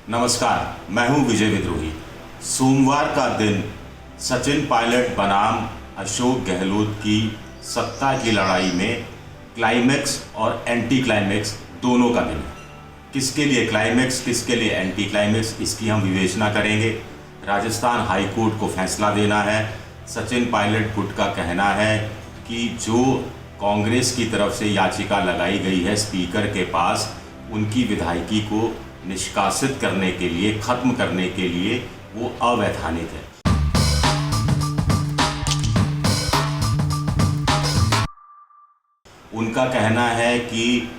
नमस्कार, मैं हूं विजय विद्रोही। सोमवार का दिन सचिन पायलट बनाम अशोक गहलोत की सत्ता की लड़ाई में क्लाइमेक्स और एंटी क्लाइमेक्स दोनों का दिन है। किसके लिए क्लाइमेक्स, किसके लिए एंटी क्लाइमेक्स, इसकी हम विवेचना करेंगे। राजस्थान हाई कोर्ट को फैसला देना है। सचिन पायलट गुट का कहना है कि जो कांग्रेस की तरफ से याचिका लगाई गई है स्पीकर के पास, उनकी विधायकी को निष्कासित करने के लिए, खत्म करने के लिए, वो अवैधानिक है। उनका कहना है कि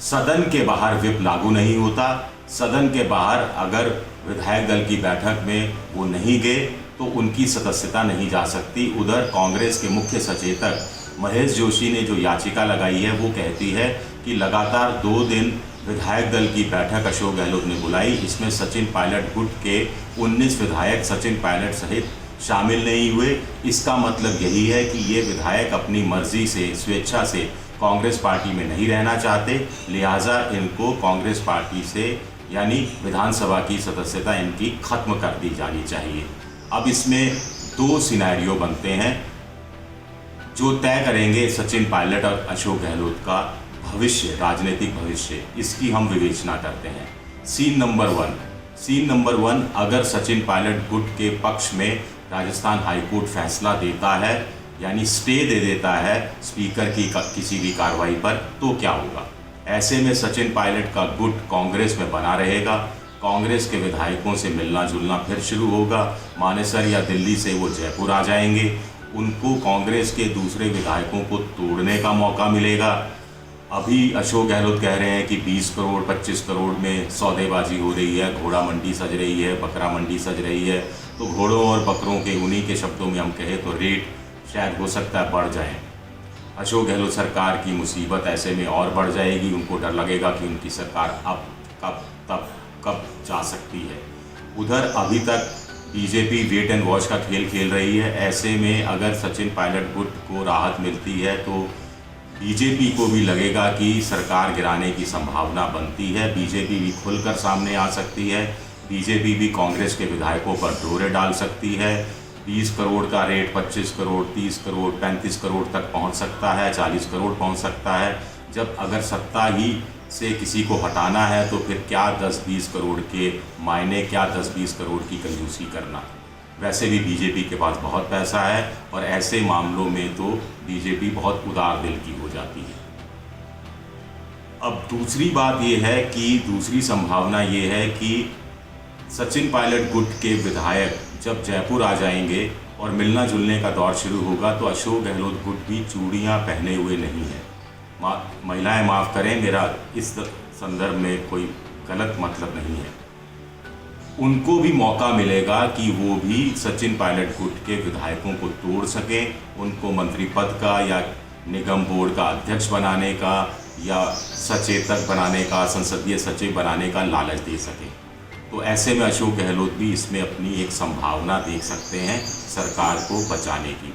सदन के बाहर व्हिप लागू नहीं होता। सदन के बाहर अगर विधायक दल की बैठक में वो नहीं गए तो उनकी सदस्यता नहीं जा सकती। उधर कांग्रेस के मुख्य सचेतक महेश जोशी ने जो याचिका लगाई है वो कहती है कि लगातार 2 दिन विधायक दल की बैठक अशोक गहलोत ने बुलाई। इसमें सचिन पायलट गुट के 19 विधायक सचिन पायलट सहित शामिल नहीं हुए। इसका मतलब यही है कि ये विधायक अपनी मर्जी से, स्वेच्छा से कांग्रेस पार्टी में नहीं रहना चाहते, लिहाजा इनको कांग्रेस पार्टी से यानी विधानसभा की सदस्यता इनकी खत्म कर दी जानी चाहिए। अब इसमें 2 सिनेरियो बनते हैं जो तय करेंगे सचिन पायलट और अशोक गहलोत का भविष्य, राजनीतिक भविष्य। इसकी हम विवेचना करते हैं। सीन नंबर 1, अगर सचिन पायलट गुट के पक्ष में राजस्थान हाईकोर्ट फैसला देता है यानी स्टे दे देता है स्पीकर की किसी भी कार्रवाई पर, तो क्या होगा? ऐसे में सचिन पायलट का गुट कांग्रेस में बना रहेगा। कांग्रेस के विधायकों से मिलना जुलना फिर शुरू होगा। मानेसर या दिल्ली से वो जयपुर आ जाएंगे। उनको कांग्रेस के दूसरे विधायकों को तोड़ने का मौका मिलेगा। अभी अशोक गहलोत कह रहे हैं कि 20 करोड़ 25 करोड़ में सौदेबाजी हो रही है, घोड़ा मंडी सज रही है, बकरा मंडी सज रही है। तो घोड़ों और बकरों के, उन्हीं के शब्दों में हम कहें तो रेट शायद हो सकता है बढ़ जाए। अशोक गहलोत सरकार की मुसीबत ऐसे में और बढ़ जाएगी। उनको डर लगेगा कि उनकी सरकार अब कब जा सकती है। उधर अभी तक बीजेपी वेट एंड वॉच का खेल खेल रही है। ऐसे में अगर सचिन पायलट गुट को राहत मिलती है तो बीजेपी को भी लगेगा कि सरकार गिराने की संभावना बनती है। बीजेपी भी खुलकर सामने आ सकती है। बीजेपी भी कांग्रेस के विधायकों पर डोरे डाल सकती है। 20 करोड़ का रेट 25 करोड़, 30 करोड़, 35 करोड़ तक पहुंच सकता है, 40 करोड़ पहुंच सकता है। जब अगर सत्ता ही से किसी को हटाना है तो फिर क्या 10-20 करोड़ के मायने, क्या 10-20 करोड़ की कंजूसी करना। वैसे भी बीजेपी के पास बहुत पैसा है और ऐसे मामलों में तो बीजेपी बहुत उदार दिल की हो जाती है। अब दूसरी बात यह है कि दूसरी संभावना ये है कि सचिन पायलट गुट के विधायक जब जयपुर आ जाएंगे और मिलना जुलने का दौर शुरू होगा तो अशोक गहलोत गुट भी चूड़ियाँ पहने हुए नहीं है। महिलाएं माफ़ करें, मेरा इस संदर्भ में कोई गलत मतलब नहीं है। उनको भी मौका मिलेगा कि वो भी सचिन पायलट गुट के विधायकों को तोड़ सकें, उनको मंत्री पद का या निगम बोर्ड का अध्यक्ष बनाने का या सचेतक बनाने का, संसदीय सचिव बनाने का लालच दे सकें। तो ऐसे में अशोक गहलोत भी इसमें अपनी एक संभावना देख सकते हैं सरकार को बचाने की।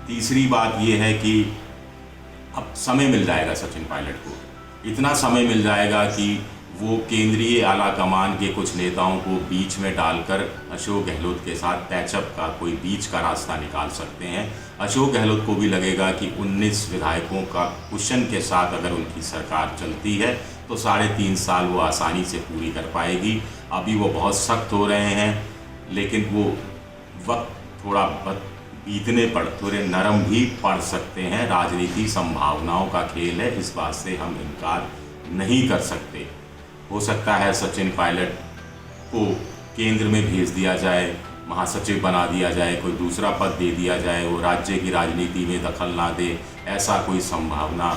तीसरी बात ये है कि अब समय मिल जाएगा सचिन पायलट को। इतना समय मिल जाएगा कि वो केंद्रीय आला कमान के कुछ नेताओं को बीच में डालकर अशोक गहलोत के साथ पैचअप का कोई बीच का रास्ता निकाल सकते हैं। अशोक गहलोत को भी लगेगा कि 19 विधायकों का कुशन के साथ अगर उनकी सरकार चलती है तो 3.5 साल वो आसानी से पूरी कर पाएगी। अभी वो बहुत सख्त हो रहे हैं, लेकिन वो वक्त थोड़ा बीतने पर थोड़े नरम भी पड़ सकते हैं। राजनीति संभावनाओं का खेल है, इस बात से हम इनकार नहीं कर सकते। हो सकता है सचिन पायलट को केंद्र में भेज दिया जाए, महासचिव बना दिया जाए, कोई दूसरा पद दे दिया जाए, वो राज्य की राजनीति में दखल ना दे, ऐसा कोई संभावना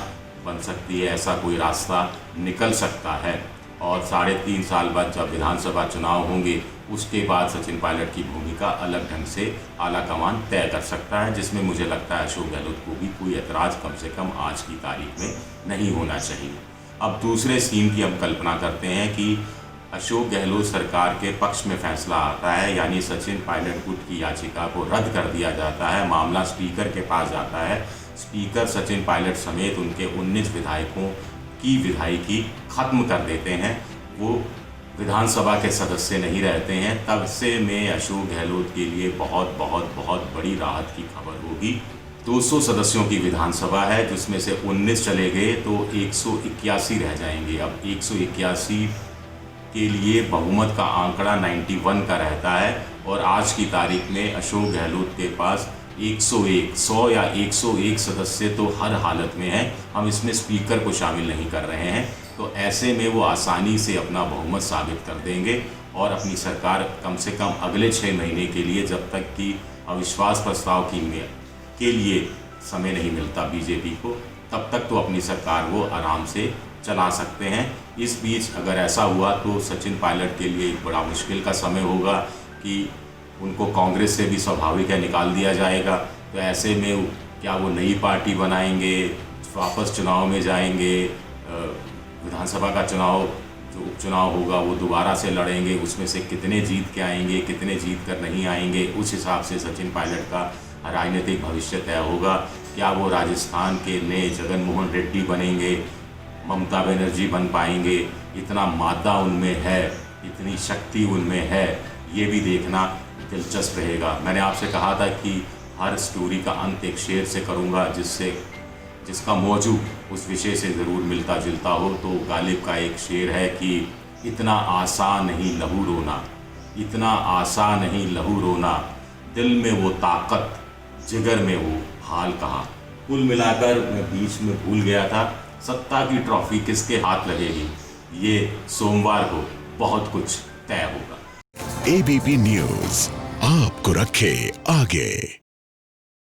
बन सकती है, ऐसा कोई रास्ता निकल सकता है। और 3.5 साल बाद जब विधानसभा चुनाव होंगे उसके बाद सचिन पायलट की भूमिका अलग ढंग से आला कमान तय कर सकता है, जिसमें मुझे लगता है अशोक गहलोत को भी कोई ऐतराज़ कम से कम आज की तारीख में नहीं होना चाहिए। अब दूसरे सीन की हम कल्पना करते हैं कि अशोक गहलोत सरकार के पक्ष में फैसला आता है, यानी सचिन पायलट गुट की याचिका को रद्द कर दिया जाता है, मामला स्पीकर के पास जाता है। स्पीकर सचिन पायलट समेत उनके 19 विधायकों की विधायकी खत्म कर देते हैं। वो विधानसभा के सदस्य नहीं रहते हैं, तब से में अशोक गहलोत के लिए बहुत बहुत बहुत बड़ी राहत की खबर होगी। 200 सदस्यों की विधानसभा है, जिसमें से 19 चले गए तो 181 रह जाएंगे। अब 181 के लिए बहुमत का आंकड़ा 91 का रहता है और आज की तारीख में अशोक गहलोत के पास 100 या 101 सदस्य तो हर हालत में है। हम इसमें स्पीकर को शामिल नहीं कर रहे हैं, तो ऐसे में वो आसानी से अपना बहुमत साबित कर देंगे और अपनी सरकार कम से कम अगले 6 महीने के लिए, जब तक कि अविश्वास प्रस्ताव के लिए समय नहीं मिलता बीजेपी को, तब तक तो अपनी सरकार वो आराम से चला सकते हैं। इस बीच अगर ऐसा हुआ तो सचिन पायलट के लिए एक बड़ा मुश्किल का समय होगा कि उनको कांग्रेस से भी स्वाभाविक है निकाल दिया जाएगा। तो ऐसे में क्या वो नई पार्टी बनाएंगे, वापस चुनाव में जाएंगे, विधानसभा का चुनाव जो उपचुनाव होगा वो दोबारा से लड़ेंगे, उसमें से कितने जीत के आएंगे, कितने जीत कर नहीं आएंगे, उस हिसाब से सचिन पायलट का राजनीतिक भविष्य तय होगा। क्या वो राजस्थान के नए जगन मोहन रेड्डी बनेंगे, ममता बनर्जी बन पाएंगे? इतना मादा उनमें है, इतनी शक्ति उनमें है, ये भी देखना दिलचस्प रहेगा। मैंने आपसे कहा था कि हर स्टोरी का अंत एक शेर से करूँगा, जिसका मौजू उस विषय से ज़रूर मिलता जुलता हो। तो गालिब का एक शेर है कि इतना आसान नहीं लहू रोना, इतना आसान नहीं लहू रोना, दिल में वो ताकत, जिगर में वो हाल कहाँ। कुल मिलाकर मैं बीच में भूल गया था, सत्ता की ट्रॉफी किसके हाथ लगेगी, ये सोमवार को बहुत कुछ तय होगा। एबीपी न्यूज़ आपको रखे आगे।